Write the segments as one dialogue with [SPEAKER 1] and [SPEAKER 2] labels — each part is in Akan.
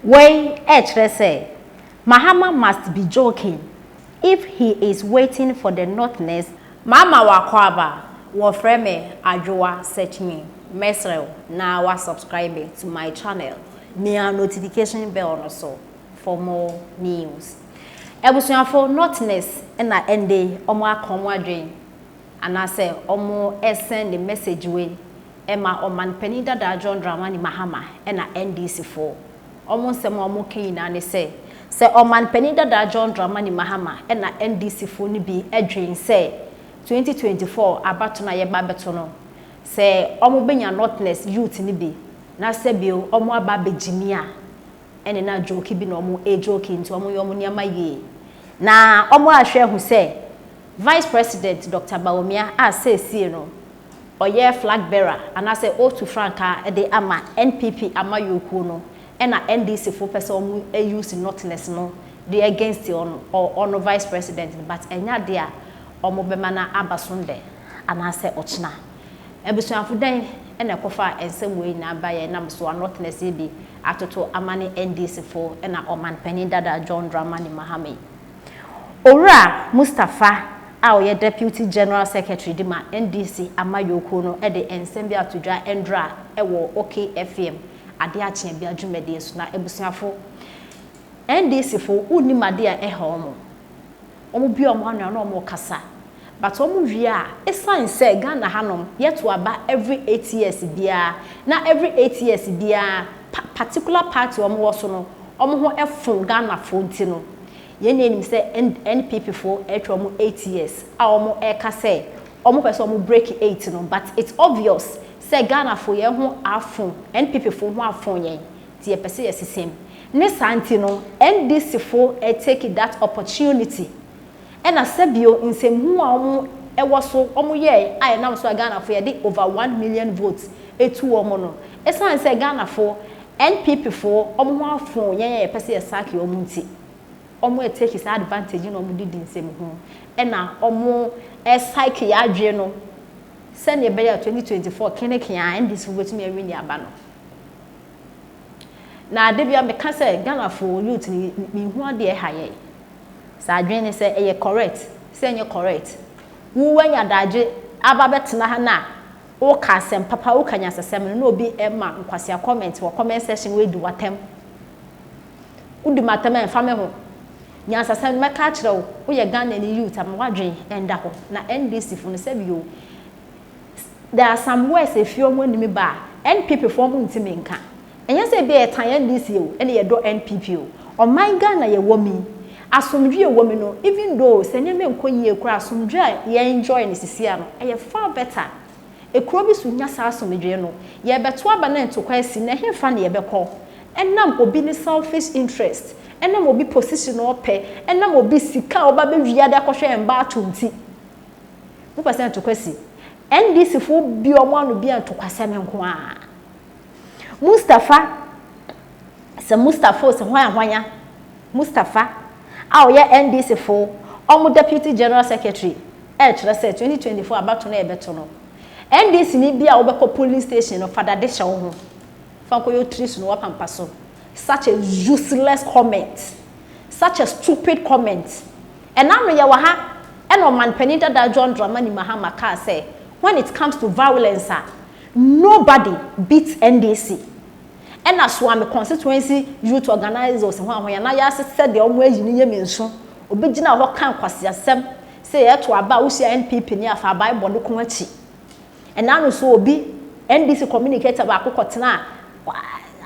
[SPEAKER 1] Way say Mahama must be joking if he is waiting for the Northness. Mama wakwaba wo frame adwoa search me mesrel na wa subscribe to my channel near notification bell no so for more news. Ebusuafo Northness na ende omo akomo adwen ana say omo send the message way ema oman penida da John Dramani Mahama na NDC for omo sem omo kin na ne say oman penida da John Dramani Mahama na NDC for ni bi adwen say 2024 abato na ye babeto no say omo benya Northness youth ni bi na say bio omo aba begimia ene na joke bi na omo joke nti omo yomo niama ye na omo ahwe hu say Vice President Dr. Bawmia say sie no oye flag bearer and I say to Franca de ama NPP ama yoku no na NDC for person omo use Northness no they against on Vice President but enya dia omo bema na abasonde anase ochina ebusuafo den ena kofa ensem we na baye na so Northness bi atoto amane NDC for na oman panin dada John Dramani Mahama Ora Mustafa ye Deputy General Secretary di ma NDC amayoko no de ensem bi atodwa endra wo OKFM ade ache bi adwumede so na ebusuafo NDC for unimade a ehomo omo bi omo anu na omo kasa but omo wi a esan say Ghana hanom yet aba every 8 years bia na every 8 years bia particular party omo wo so no omo ho efon Ghana fo nti no ye nenim say NPP for omo 8 years a omo eka say omo person omo break 8 no but it's obvious say Ghana for ye ho afon NPP for ho afon yen ti ye pese ye sisem ne santi no NDC for take that opportunity ena sebio nsem hu a omo ewo so omo ye aye nam so Ghana for ye dey over 1 million votes etu omo no esan say Ghana for NPP for omo ho afon yen ye pese ye saki omo nti omo take his advantage no omo didi nsem hu ena omo psyche ya adwe no se ne be ya 2024 keneke ya NDC for wetumi awini aba no na debia me ka say Ghana for youth ni hu ade e haye sa adwen ne say e correct say enye correct wu wanya daje aba betena ha na wo ka asem papa wo kanya asem no obi ema nkwase comment wo comment section we di watem udi matem en fame ho nya asem me ka kire wo ye Ghana ni youth am wadwen enda ho na NDC fu no say bio there are some ways if you want me ba NPP form ntimi nka enye say be etan NDC o ene ye do NPP o man Ghana ye womi asomdwe womi no even though senye me nkonye kura asomdwe ye enjoy ne sisia no e far better ekuro bi sunya sa asomdwe no ye beto aba na ntokwa asi na hemfa ne ye bekọ enam obi ni selfish interest enam obi position no pe enam obi sika oba be wiade akohwe emba atonti mu pese ntokwa asi NDC fu bi omo anu bi antokwa nko a Mustafa se hwanya Mustafa ye NDC for omo Deputy General Secretary kire say 2024 abato na ebeto no NDC ni bia obekọ police station no fada de hye wo ho fanko yo tris no wapampa so such a useless comment, such a stupid comment. And now we are ha and on man penita da John Dramani Mahama ka say when it comes to violence nobody beats NDC. And as one constituency youth organizers when na ya said the omo eyi ni yemi nso obegina ho kan kwase asem say e to aba wo sia NPP ni afa Bible no ko achi and now so obi NDC communicator ba akokotena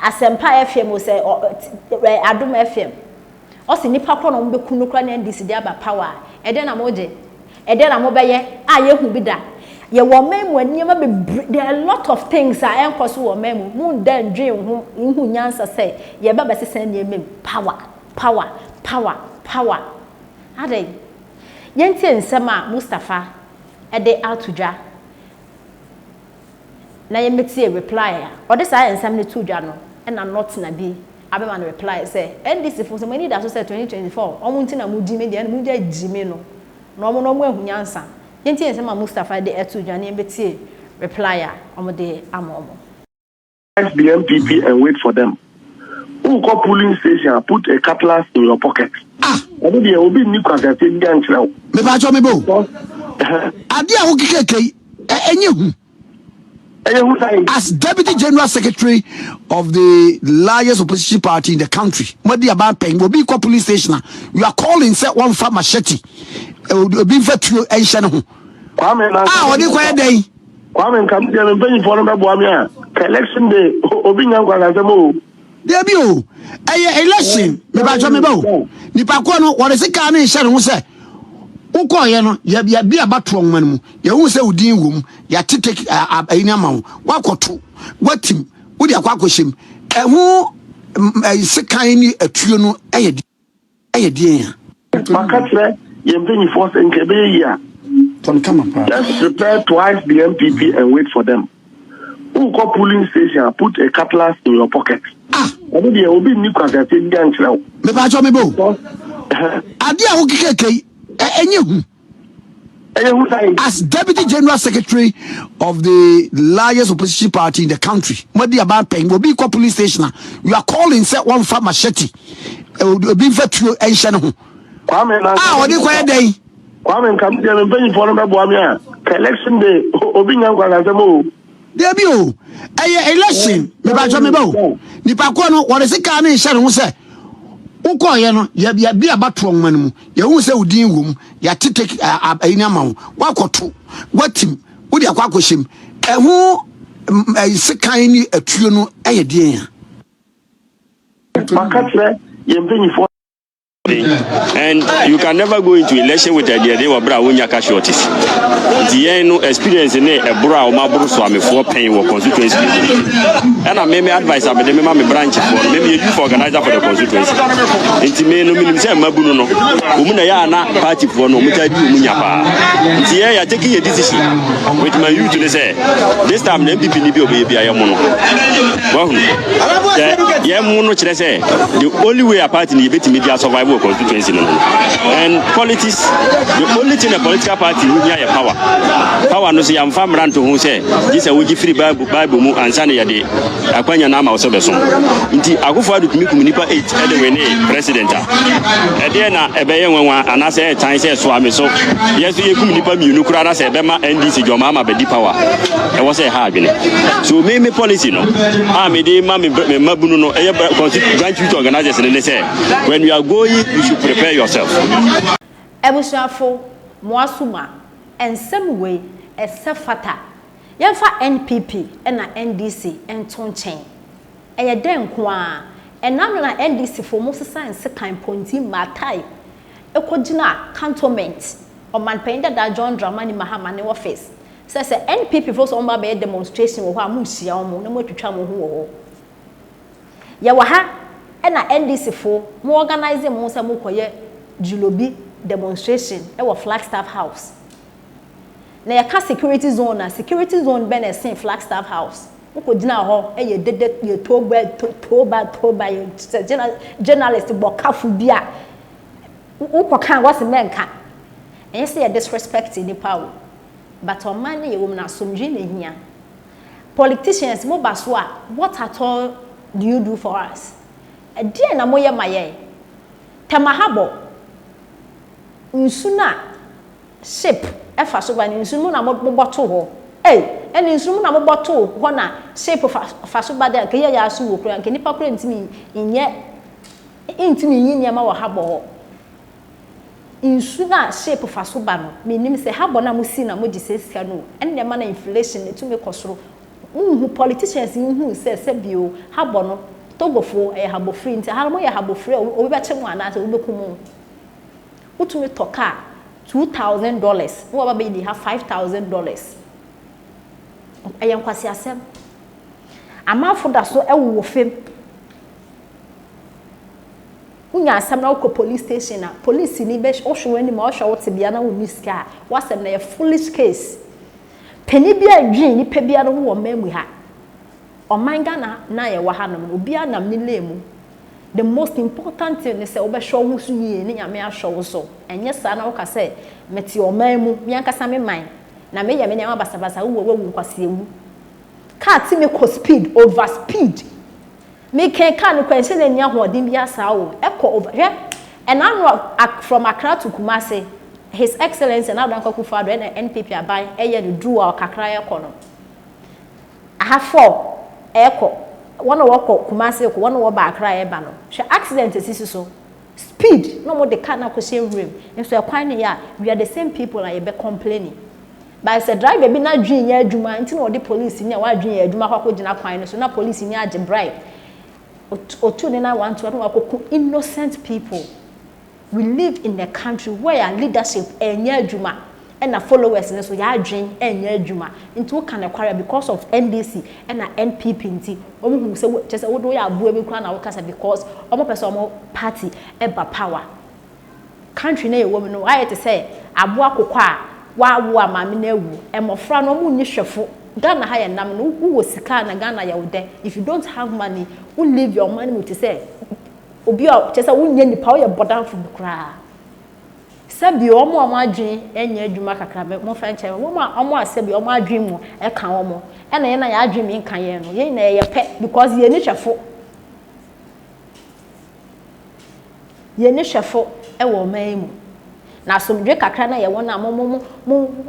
[SPEAKER 1] asempa FM o say adom FM o si nipa kro no mbeku no kra na NDC dia ba power e de na moje e de na mobeye a ye hu bi da ye wo memu aniema be there are a lot of things a enkoso wo memu mu dan dwen hu nyansa say ye ba be sesen ne mem power ade yenti ensem a Mustafa e de outudwa na ye metie reply o de sa ensem ne tudwa no e na not na bi abema no reply say NDC for so many that so say 2024 omunti na mu di me de mu ja jime no no mo no mu ahunyansa yenti ensema Mustafa de etudwa na betie reply a omo de amomo
[SPEAKER 2] the MPP and wait for them Who call polling station? Put a cutlass in your pocket. I don't know. Obi ni kwa kati ganchi now.
[SPEAKER 3] Me ba cho me bo. Adia ho keke enye hu. As Deputy General Secretary of the largest opposition party in the country, what the about paying will be called police station. You are calling say one farm machete. Be for two ancient. What do you call day?
[SPEAKER 2] Kwame come there and pay for Bawmia. Election day, Obi Nyango.
[SPEAKER 3] There be election. Me ba cho me bo. Nipa ko no what is it can in share who say? Uko ye no ya bi abato onman mu ye hu se udin wom ya tete ayina ma wo wakoto watim wo dia kwakohyem ehu sekan ni atuo no eye die ya
[SPEAKER 2] makatre ye mbeni force nkebe ya
[SPEAKER 3] ton come up.
[SPEAKER 2] Just prepare twice the MPP and wait for them. Who call polling station? Put a cutlass in your pocket. I don't know. Obi ni kwa kati ganchi now.
[SPEAKER 3] Me ba cho me bo. Adia ho keke enye hu. As Deputy General Secretary of the largest opposition party in the country, what the about paying will be called police station. You are calling say one farm machete. Be for two ancient. What do you call day?
[SPEAKER 2] Kwame come there and pay for Bawmia. Election day, Obi Nyango.
[SPEAKER 3] There be election. Me ba cho me bo. Nipa ko no what is it can in share who say? Uko ye no ya bi abato onman mu ye hu se udin wom ya tete ayina ma wo wakoto watim wo dia kwakohyem ehu sekan ni atuo no eye die ya
[SPEAKER 2] makatre ye mbeni for.
[SPEAKER 4] And you can never go into election with the idea they were bra wonya cash shorties. The no experience in a bra o maburu so am for paying work constituency. And I may advise am me branch for maybe you for organizer for the constituency. Inti me no minim say mabunu no. Umuna ya na party for no mutadi umunya pa. Inti ya taking a decision with my youth to say this time the MPP ni bi obi ayamu no. Wahu. Yeah muno kire say the only way a party ni betimi dia survive constituency and politics, the only thing a political party will have power no say am fam ran to who say this a free bible mu ansana ya de akwanya na ma so beso nti agofo adu tumi nipa 8 e de we ne president e de na e be ye nwanwa anase tan say so am so yes ye kum nipa mi nukura na say be ma NDC joma ma be di power e wo say ha adwene so me policy no me de ma me mabunu no e branch organizers ne say when you are going you should prepare yourself.
[SPEAKER 1] Ebusuafo moasuma and some way a sefata yemfa NPP and NDC and tonchen eye den ko a enam na NDC for most science kan ponti matai ekogina cantonment o man penda da John Dramani Mahama ne office say NPP for so ma be demonstration wo ho amuhia omo na motwitwa mo ho wo ye wa ha na NDC for mo organize mo say mo koye Julobi demonstration e wo Flagstaff House na ya ka security zone be na sin Flagstaff House mo ko gina ho e ye dede ye toba ye journalist bokafu bia wo ko kan wase menka en say disrespect ni power but on man ye wo na somdwe na hia politicians mo baso a what at all do you do for us? Dear na moye maye temahabo nsuna ship efa so ba nsunu na moboto ho eni nsunu na moboto ho na ship fa so ba de ke ya asu wo kura nke nipa kura ntimi nya ma wo habo ho nsuna ship fa so ba no menim se habo na mo si na mo gisesika no enne ma na inflation etumi kosoro politicians hu se bio habo no Togofo e habo free nti haramo ye habo free obi be chemu anase obi bekumu utumi toka $2,000 wo ba be di ha $5,000 ayankwasi asem amafo da so ewo fem unya asem na ko police station na police ni be ohwo ani ma ohwo wote bia na wo miska wasem na ye foolish case peni bia dwin ni pe bia no wo mamu ha Omanga na ye wahanom obi anam ni lemu the most important thing is say obehwo ho so yie ni nyame ahwo so enye sa na wo ka say meti omamu mi ankasa me man na me ye me nyama basabasa wo nkwase ewu car ti me ko speed over speed me can question any holding be as echo over here. And I'm from Accra to Kumasi. His Excellency and Adan Kokufado and NPP are buying a year to do our Kakraya corner. I have 4 echo. One walk Kumasi, one walk back cry bano. She accident is so speed. No more the car now same room. And so we are the same people I be complaining. But I said driver be not dream ya juma until the police in your dream ya juma hako jina kwine so na police in ya bribe. Otu na want to innocent people. We live in a country where leadership enye juma and the followers so ya dream enye juma into can acquire because of NDC and NPP nti omo say just say wo ya abu e kura na wo kasa because omo person omo party eba power country na ye wo no why to say abu akokwa a wa wo amame na ewu emofra no mu nyi hwefo Ghana ha ye nam no wo sika na Ghana ya wo de if you don't have money who leave your money with say obi o chese wo nya nipa wo ye bodan fu kra sabi omo adwen enya adwuma kakra be mo fa nche omo asabi omo adwen mu e kan omo e na ye na ya adwen mi nkan ye no ye na ye pe because ye ni hwefo e wo man mu na somdwe kakra na ye wona mo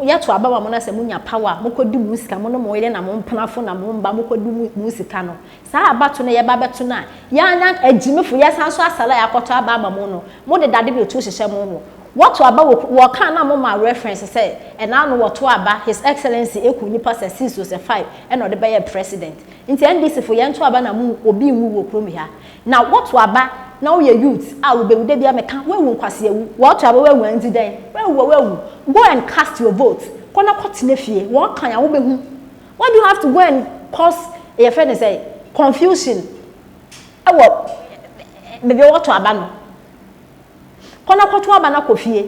[SPEAKER 1] yeto ababa mo na se munya power mo kodi musika mo no mo ile na mo mpanafo na mo mba mo kodi musika no sa abato na ye ba beto na ya nya agimefo ye san so asala ya koto ababa mo no mo de dade be otu hihye mo what aba wo kan na mo ma reference say e na no woto aba his excellency eku nipa se 6 or 5 e no de be ye president nti NDC fo ye nto aba na mo obi nwu wo krom ha na woto aba now your youth will be with them we won't pass you what aba we wan di den we go and cast your vote kona kwatine fie what kan ya wo be hu why do you have to go and cause your friend say confusion awo bebe woto aba no kona kwatu aba na kofie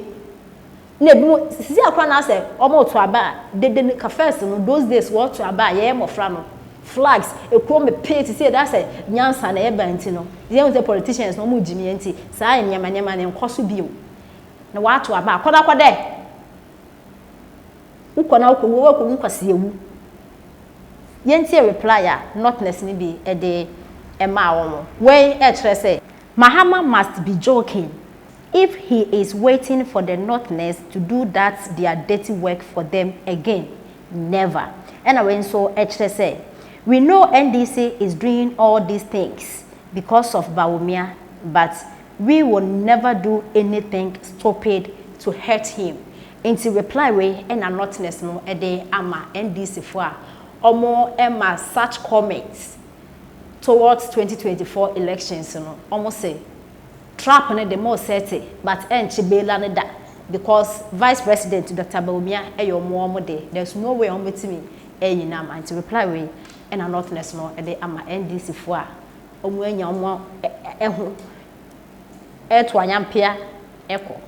[SPEAKER 1] na ebi sisi akwa na say omo to aba de ka first no those days woto aba ye mofra no flags ekwo me pay to say that say nyansa na eba nti no they say politicians no mu jimi nti saa nyema ne nkoso bio na wato aba akoda de ukona wo nkwase ewu yenti reply a notness ni bi e de ema wo when e kire say Mahama must be joking if he is waiting for the notness to do that their dirty work for them again. Never. And when so e kire say we know NDC is doing all these things because of Bawmia, but we will never do anything stupid to hurt him. Into reply way and a notness no a day ama NDC for omo emma such comments towards 2024 elections no almost say trap ne the more set but enchi bela ne da because Vice President Dr. Bawmia eyo mo de there's no way on betimi enyinam and to reply way and a notness no e de ama NDC fo a omu anya omo eho eto anyampia eko